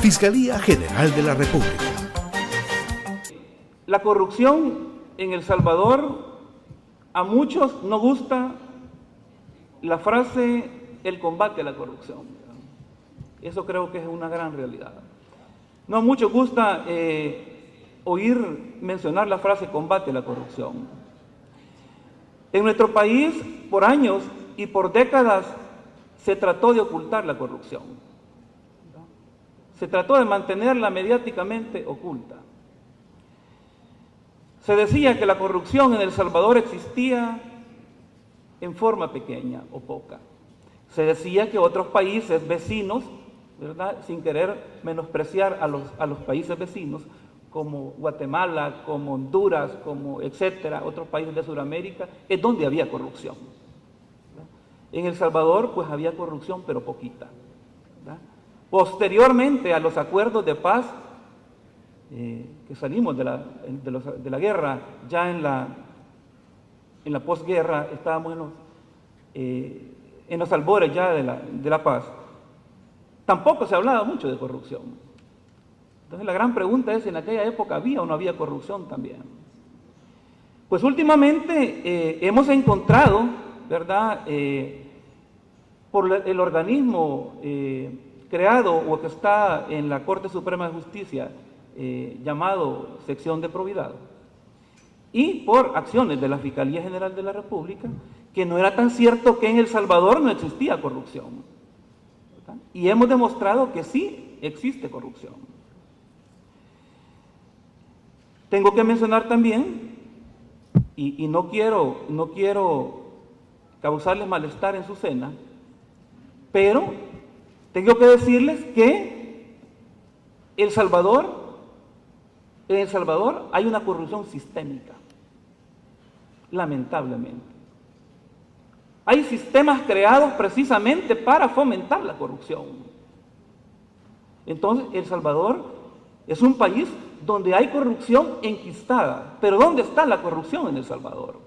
Fiscalía General de la República. La corrupción en El Salvador, a muchos no gusta la frase el combate a la corrupción. Eso creo que es una gran realidad. No a muchos gusta oír mencionar la frase combate a la corrupción. En nuestro país, por años y por décadas, se trató de ocultar la corrupción. Se trató de mantenerla mediáticamente oculta. Se decía que la corrupción en El Salvador existía en forma pequeña o poca. Se decía que otros países vecinos, ¿verdad?, sin querer menospreciar a los países vecinos, como Guatemala, como Honduras, como etcétera, otros países de Sudamérica, es donde había corrupción. ¿Verdad? En El Salvador, pues había corrupción, pero poquita. ¿Verdad? Posteriormente a los acuerdos de paz, que salimos de la guerra, ya en la posguerra estábamos en los albores ya de la paz, tampoco se hablaba mucho de corrupción. Entonces la gran pregunta es, ¿en aquella época había o no había corrupción también? Pues últimamente hemos encontrado, ¿verdad?, por el organismo creado o que está en la Corte Suprema de Justicia, llamado Sección de Probidad, y por acciones de la Fiscalía General de la República, que no era tan cierto que en El Salvador no existía corrupción, ¿verdad? Y hemos demostrado que sí existe corrupción. Tengo que mencionar también, y no quiero causarles malestar en su cena, pero tengo que decirles que en El Salvador hay una corrupción sistémica, lamentablemente. Hay sistemas creados precisamente para fomentar la corrupción. Entonces, El Salvador es un país donde hay corrupción enquistada. Pero ¿dónde está la corrupción en El Salvador?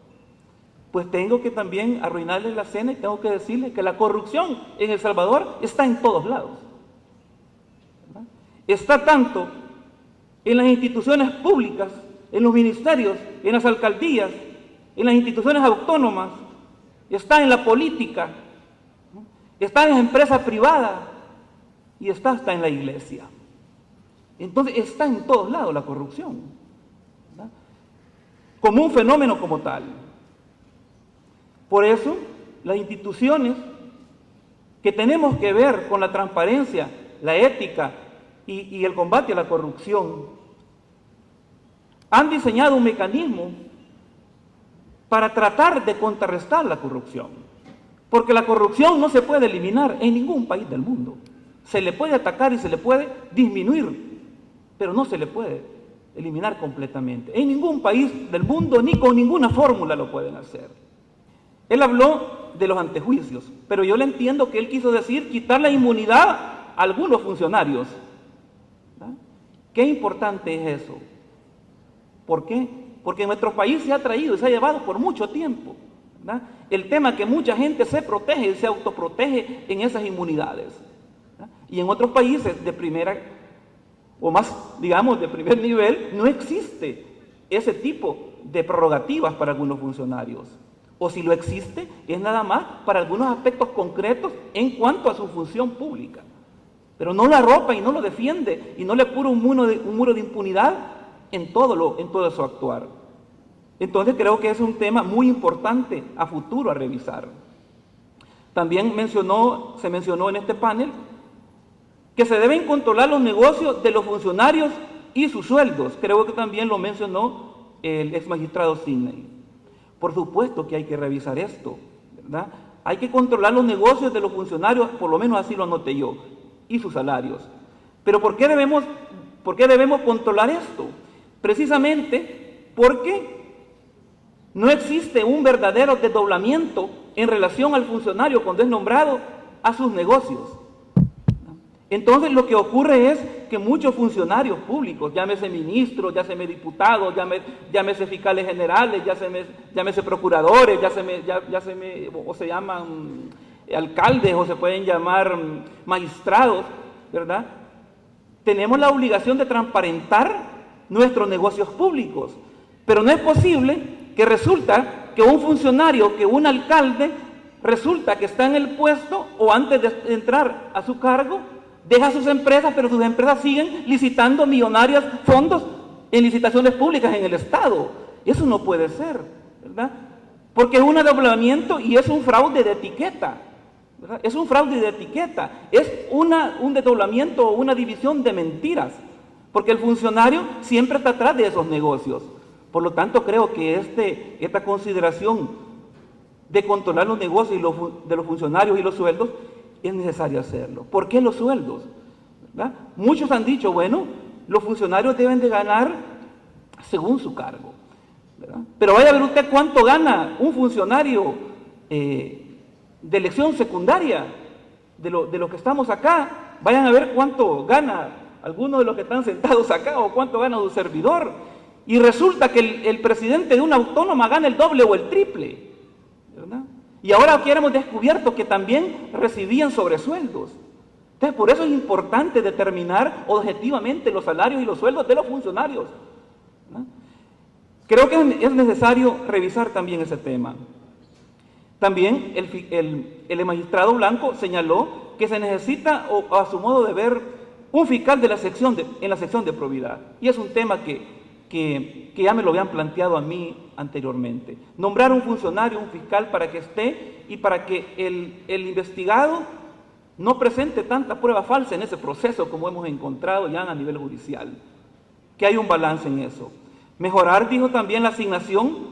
Pues tengo que también arruinarles la cena y tengo que decirles que la corrupción en El Salvador está en todos lados. ¿Verdad? Está tanto en las instituciones públicas, en los ministerios, en las alcaldías, en las instituciones autónomas, está en la política, ¿no?, está en las empresas privadas y está hasta en la iglesia. Entonces está en todos lados la corrupción, ¿verdad?, como un fenómeno como tal. Por eso, las instituciones que tenemos que ver con la transparencia, la ética y el combate a la corrupción, han diseñado un mecanismo para tratar de contrarrestar la corrupción. Porque la corrupción no se puede eliminar en ningún país del mundo. Se le puede atacar y se le puede disminuir, pero no se le puede eliminar completamente. En ningún país del mundo, ni con ninguna fórmula lo pueden hacer. Él habló de los antejuicios, pero yo le entiendo que él quiso decir quitar la inmunidad a algunos funcionarios. ¿Verdad? Qué importante es eso. ¿Por qué? Porque en nuestro país se ha traído y se ha llevado por mucho tiempo, ¿verdad?, el tema que mucha gente se protege y se autoprotege en esas inmunidades, ¿verdad? Y en otros países de primera, o más, digamos, de primer nivel, no existe ese tipo de prerrogativas para algunos funcionarios. O si lo existe, es nada más para algunos aspectos concretos en cuanto a su función pública. Pero no lo arropa y no lo defiende y no le pone un muro de impunidad en todo su actuar. Entonces creo que es un tema muy importante a futuro a revisar. También se mencionó en este panel que se deben controlar los negocios de los funcionarios y sus sueldos. Creo que también lo mencionó el exmagistrado Sidney. Por supuesto que hay que revisar esto, ¿verdad? Hay que controlar los negocios de los funcionarios, por lo menos así lo anoté yo, y sus salarios. Pero ¿por qué debemos controlar esto? Precisamente porque no existe un verdadero desdoblamiento en relación al funcionario cuando es nombrado a sus negocios. Entonces lo que ocurre es que muchos funcionarios públicos, llámese ministros, llámese diputados, llámese fiscales generales, llámese procuradores, o se llaman alcaldes o se pueden llamar magistrados, ¿verdad?, tenemos la obligación de transparentar nuestros negocios públicos, pero no es posible que resulta que un funcionario, que un alcalde, resulta que está en el puesto o antes de entrar a su cargo, deja sus empresas, pero sus empresas siguen licitando millonarios fondos en licitaciones públicas en el Estado. Eso no puede ser, ¿verdad? Porque es un adoblamiento y es un fraude de etiqueta, ¿verdad? Es un fraude de etiqueta, es un desdoblamiento o una división de mentiras, porque el funcionario siempre está atrás de esos negocios. Por lo tanto, creo que esta consideración de controlar los negocios de los funcionarios y los sueldos es necesario hacerlo. ¿Por qué los sueldos? ¿Verdad? Muchos han dicho, bueno, los funcionarios deben de ganar según su cargo, ¿verdad? Pero vaya a ver usted cuánto gana un funcionario de elección secundaria, de los que estamos acá. Vayan a ver cuánto gana algunos de los que están sentados acá o cuánto gana su servidor. Y resulta que el presidente de una autónoma gana el doble o el triple, ¿verdad? Y ahora aquí hemos descubierto que también recibían sobresueldos. Entonces, por eso es importante determinar objetivamente los salarios y los sueldos de los funcionarios, ¿verdad? Creo que es necesario revisar también ese tema. También el magistrado Blanco señaló que se necesita, o a su modo de ver, un fiscal en la sección de probidad. Y es un tema que ya me lo habían planteado a mí anteriormente. Nombrar un funcionario, un fiscal, para que esté y para que el investigado no presente tanta prueba falsa en ese proceso como hemos encontrado ya a nivel judicial. Que hay un balance en eso. Mejorar, dijo también, la asignación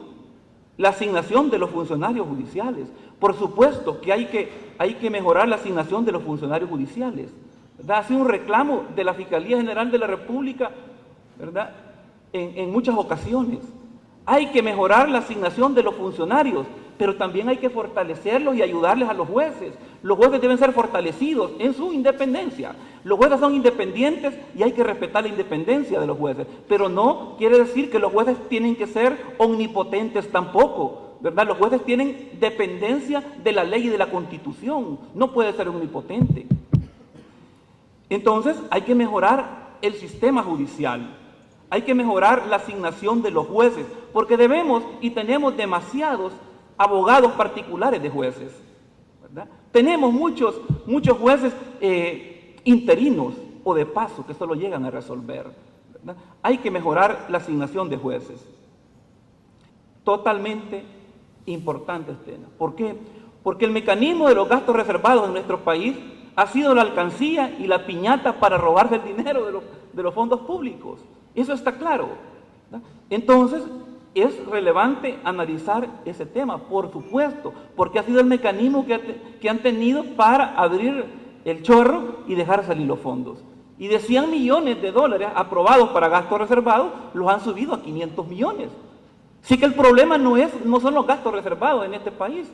de los funcionarios judiciales. Por supuesto que hay que mejorar la asignación de los funcionarios judiciales, ¿verdad? Ha sido un reclamo de la Fiscalía General de la República, ¿verdad? En muchas ocasiones. Hay que mejorar la asignación de los funcionarios, pero también hay que fortalecerlos y ayudarles a los jueces. Los jueces deben ser fortalecidos en su independencia. Los jueces son independientes y hay que respetar la independencia de los jueces, pero no quiere decir que los jueces tienen que ser omnipotentes tampoco, ¿verdad? Los jueces tienen dependencia de la ley y de la Constitución, no puede ser omnipotente. Entonces hay que mejorar el sistema judicial. Hay que mejorar la asignación de los jueces, porque debemos y tenemos demasiados abogados particulares de jueces, ¿verdad? Tenemos muchos jueces interinos o de paso que solo llegan a resolver, ¿verdad? Hay que mejorar la asignación de jueces. Totalmente importante este tema. ¿Por qué? Porque el mecanismo de los gastos reservados en nuestro país ha sido la alcancía y la piñata para robarse el dinero de los fondos públicos. Eso está claro, ¿verdad? Entonces, es relevante analizar ese tema, por supuesto, porque ha sido el mecanismo que han tenido para abrir el chorro y dejar salir los fondos. Y de 100 millones de dólares aprobados para gastos reservados, los han subido a 500 millones. Así que el problema no son los gastos reservados en este país.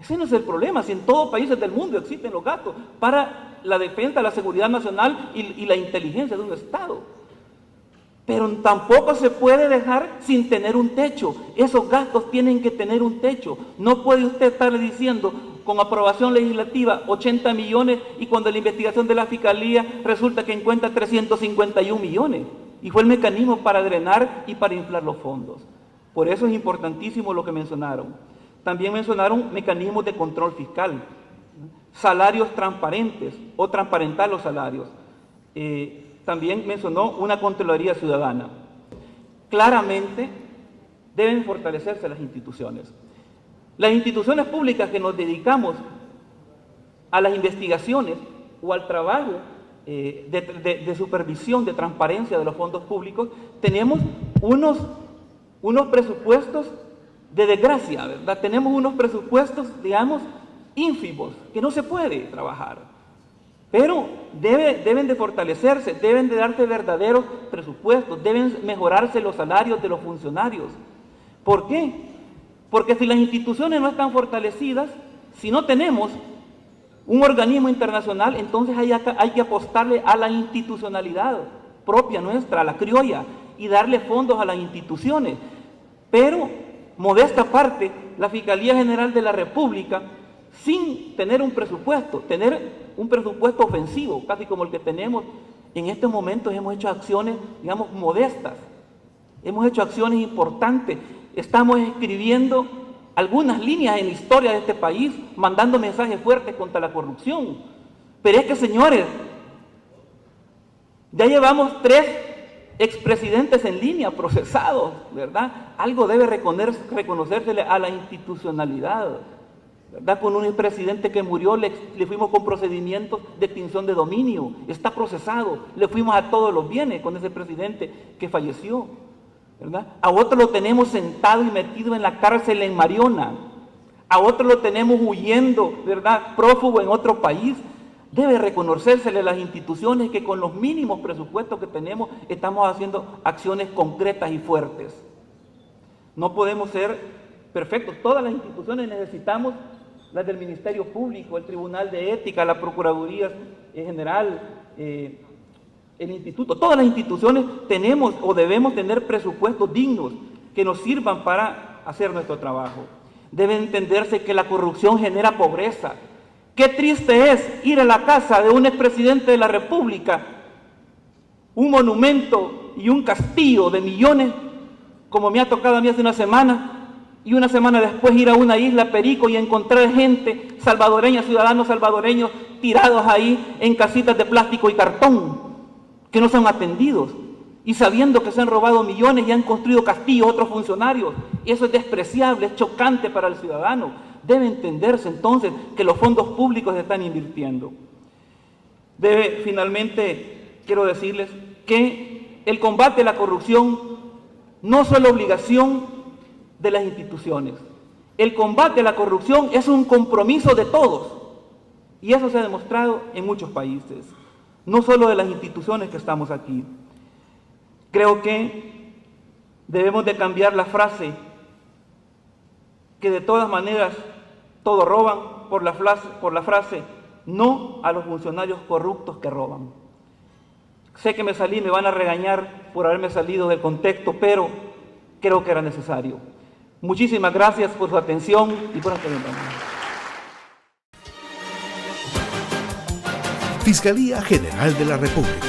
Ese no es el problema. Si en todos los países del mundo existen los gastos para la defensa, la seguridad nacional y la inteligencia de un Estado. Pero tampoco se puede dejar sin tener un techo. Esos gastos tienen que tener un techo. No puede usted estarle diciendo con aprobación legislativa 80 millones y cuando la investigación de la Fiscalía resulta que encuentra 351 millones. Y fue el mecanismo para drenar y para inflar los fondos. Por eso es importantísimo lo que mencionaron. También mencionaron mecanismos de control fiscal, salarios transparentes o transparentar los salarios. También mencionó una Contraloría Ciudadana. Claramente deben fortalecerse las instituciones. Las instituciones públicas que nos dedicamos a las investigaciones o al trabajo de supervisión, de transparencia de los fondos públicos, tenemos unos presupuestos de desgracia, ¿verdad? Tenemos unos presupuestos, digamos, ínfimos, que no se puede trabajar. Pero deben de fortalecerse, deben de darse verdaderos presupuestos, deben mejorarse los salarios de los funcionarios. ¿Por qué? Porque si las instituciones no están fortalecidas, si no tenemos un organismo internacional, entonces hay que apostarle a la institucionalidad propia nuestra, a la criolla, y darle fondos a las instituciones. Pero, modesta parte, la Fiscalía General de la República, sin tener un presupuesto ofensivo, casi como el que tenemos En estos momentos hemos hecho acciones, digamos, modestas. Hemos hecho acciones importantes. Estamos escribiendo algunas líneas en la historia de este país, mandando mensajes fuertes contra la corrupción. Pero es que, señores, ya llevamos 3 expresidentes en línea procesados, ¿verdad? Algo debe reconocérsele a la institucionalidad, ¿verdad? Con un expresidente que murió le fuimos con procedimientos de extinción de dominio, está procesado, le fuimos a todos los bienes con ese presidente que falleció, ¿verdad? A otro lo tenemos sentado y metido en la cárcel en Mariona, a otro lo tenemos huyendo, ¿verdad? Prófugo en otro país. Debe reconocérsele a las instituciones que con los mínimos presupuestos que tenemos estamos haciendo acciones concretas y fuertes. No podemos ser perfectos. Todas las instituciones necesitamos, las del Ministerio Público, el Tribunal de Ética, la Procuraduría General, el Instituto. Todas las instituciones tenemos o debemos tener presupuestos dignos que nos sirvan para hacer nuestro trabajo. Debe entenderse que la corrupción genera pobreza. Qué triste es ir a la casa de un expresidente de la República, un monumento y un castillo de millones, como me ha tocado a mí hace una semana, y una semana después ir a una isla Perico y encontrar gente salvadoreña, ciudadanos salvadoreños tirados ahí en casitas de plástico y cartón, que no son atendidos, y sabiendo que se han robado millones y han construido castillos otros funcionarios. Eso es despreciable, es chocante para el ciudadano. Debe entenderse entonces que los fondos públicos se están invirtiendo. Finalmente, quiero decirles que el combate a la corrupción no es solo obligación de las instituciones. El combate a la corrupción es un compromiso de todos. Y eso se ha demostrado en muchos países, no solo de las instituciones que estamos aquí. Creo que debemos de cambiar la frase que de todas maneras todos roban por la frase no a los funcionarios corruptos que roban. Sé que me van a regañar por haberme salido del contexto, pero creo que era necesario. Muchísimas gracias por su atención y por atenderme. Fiscalía General de la República.